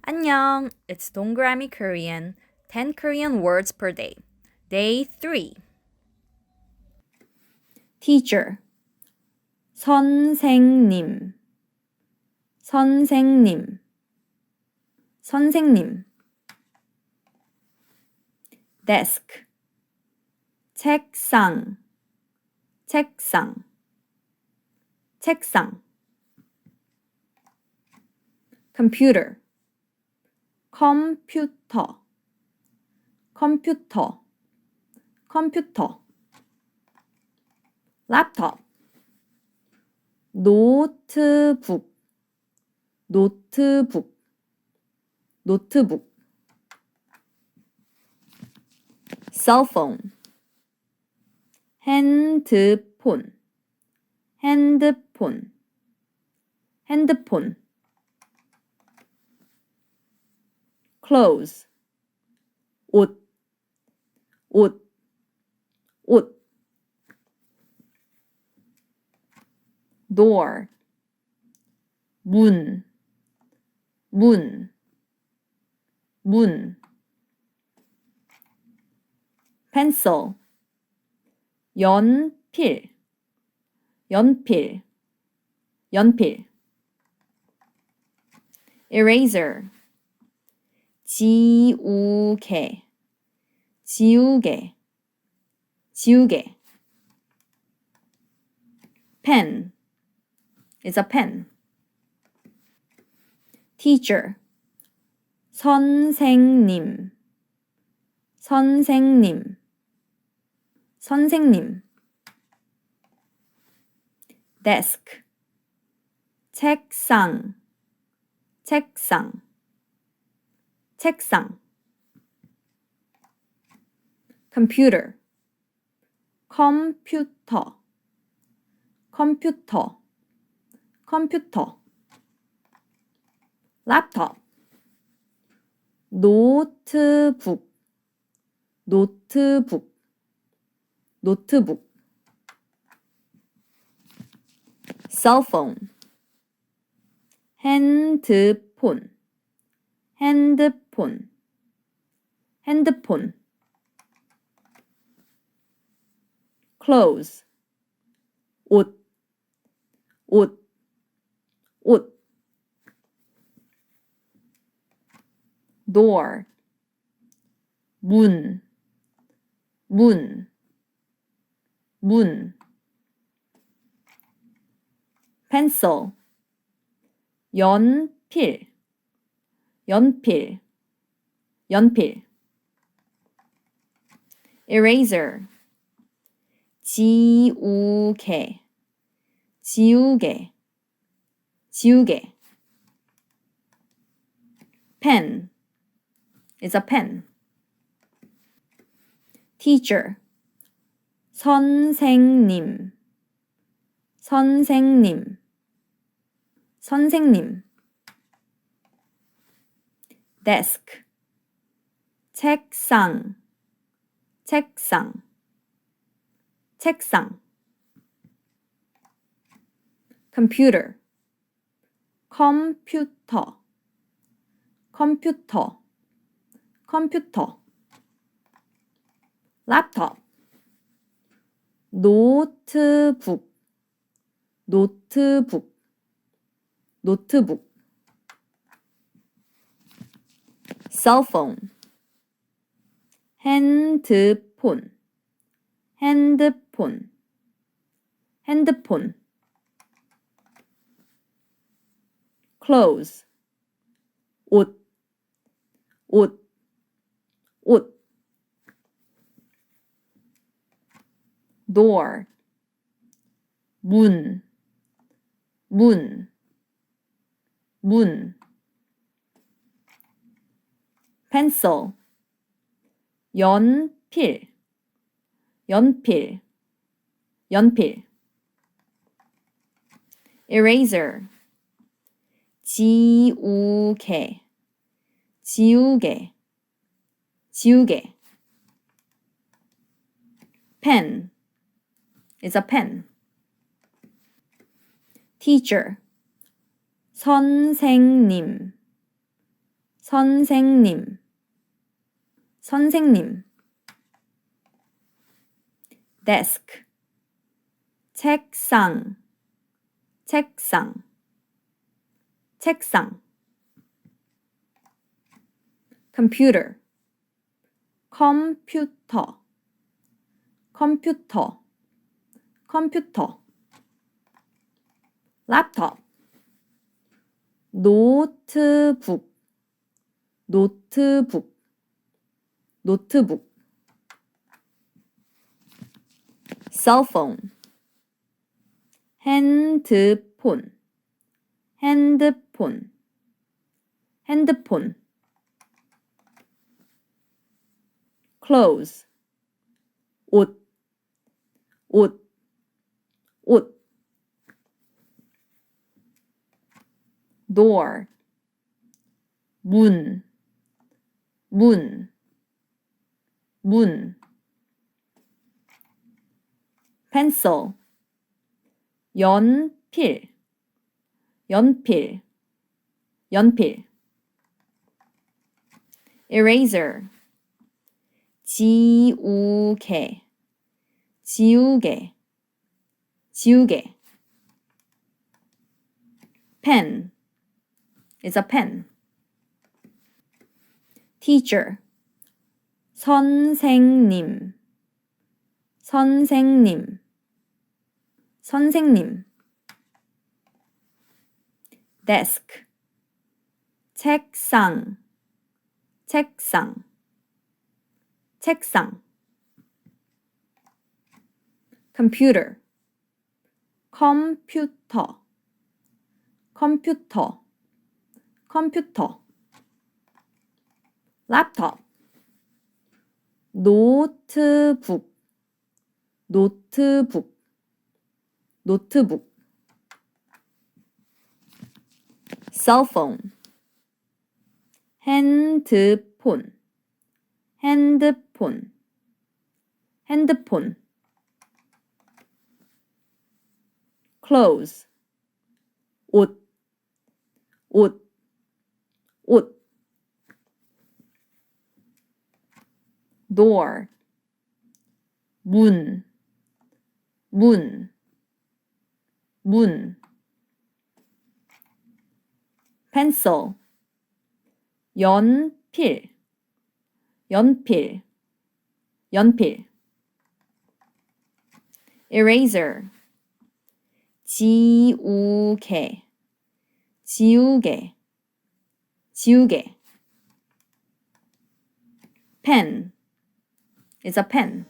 안녕, it's 동그라미 Korean, 10 Korean words per day. Day 3. teacher, 선생님, 선생님, 선생님. desk, 책상, 책상, 책상. computer, 컴퓨터, 컴퓨터, 컴퓨터. laptop, 노트북, 노트북, 노트북. cellphone, 핸드폰, 핸드폰, 핸드폰. clothes, 옷, 옷, 옷. door, 문, 문, 문. pencil, 연필, 연필, 연필. eraser, 지우개, 지우개, 지우개. pen is a pen. teacher, 선생님, 선생님, 선생님. desk, 책상, 책상, 책상. computer, 컴퓨터, 컴퓨터, 컴퓨터. laptop, 노트북, 노트북, 노트북. cellphone, 핸드폰, 핸드폰, 핸드폰. clothes, 옷, 옷, 옷. door, 문, 문, 문. pencil, 연필, 연필, 연필. eraser, 지우개, 지우개, 지우개. pen is a pen. teacher, 선생님, 선생님, 선생님. desk, 책상, 책상, 책상. computer, 컴퓨터, 컴퓨터, 컴퓨터. laptop, 노트북, 노트북, 노트북. cellphone, 핸드폰, 핸드폰, 핸드폰. clothes, 옷, 옷, 옷. door, 문, 문, 문. pencil, 연필, 연필, 연필. eraser, 지우개, 지우개, 지우개. pen is a pen. teacher, 선생님, 선생님, 선생님. desk, 책상, 책상, 책상. computer, 컴퓨터, 컴퓨터, 컴퓨터. laptop, 노트북, 노트북, 노트북. cellphone, 핸드폰, 핸드폰, 핸드폰. clothes, 옷, 옷, 옷. door, 문, 문, 문. pencil, 연필, 연필, 연필. eraser, 지우개, 지우개, 지우개. pen is a pen. teacher, 선생님, 선생님, 선생님. desk, 책상, 책상, 책상. computer, 컴퓨터, 컴퓨터, 컴퓨터. laptop, 노트북, 노트북, 노트북. cellphone, 핸드폰, 핸드폰, 핸드폰. clothes, 옷, 옷, 옷. door, 문, 문, 문. pencil, 연필, 연필, 연필. eraser, 지우개, 지우개, 지우개. pen is a pen.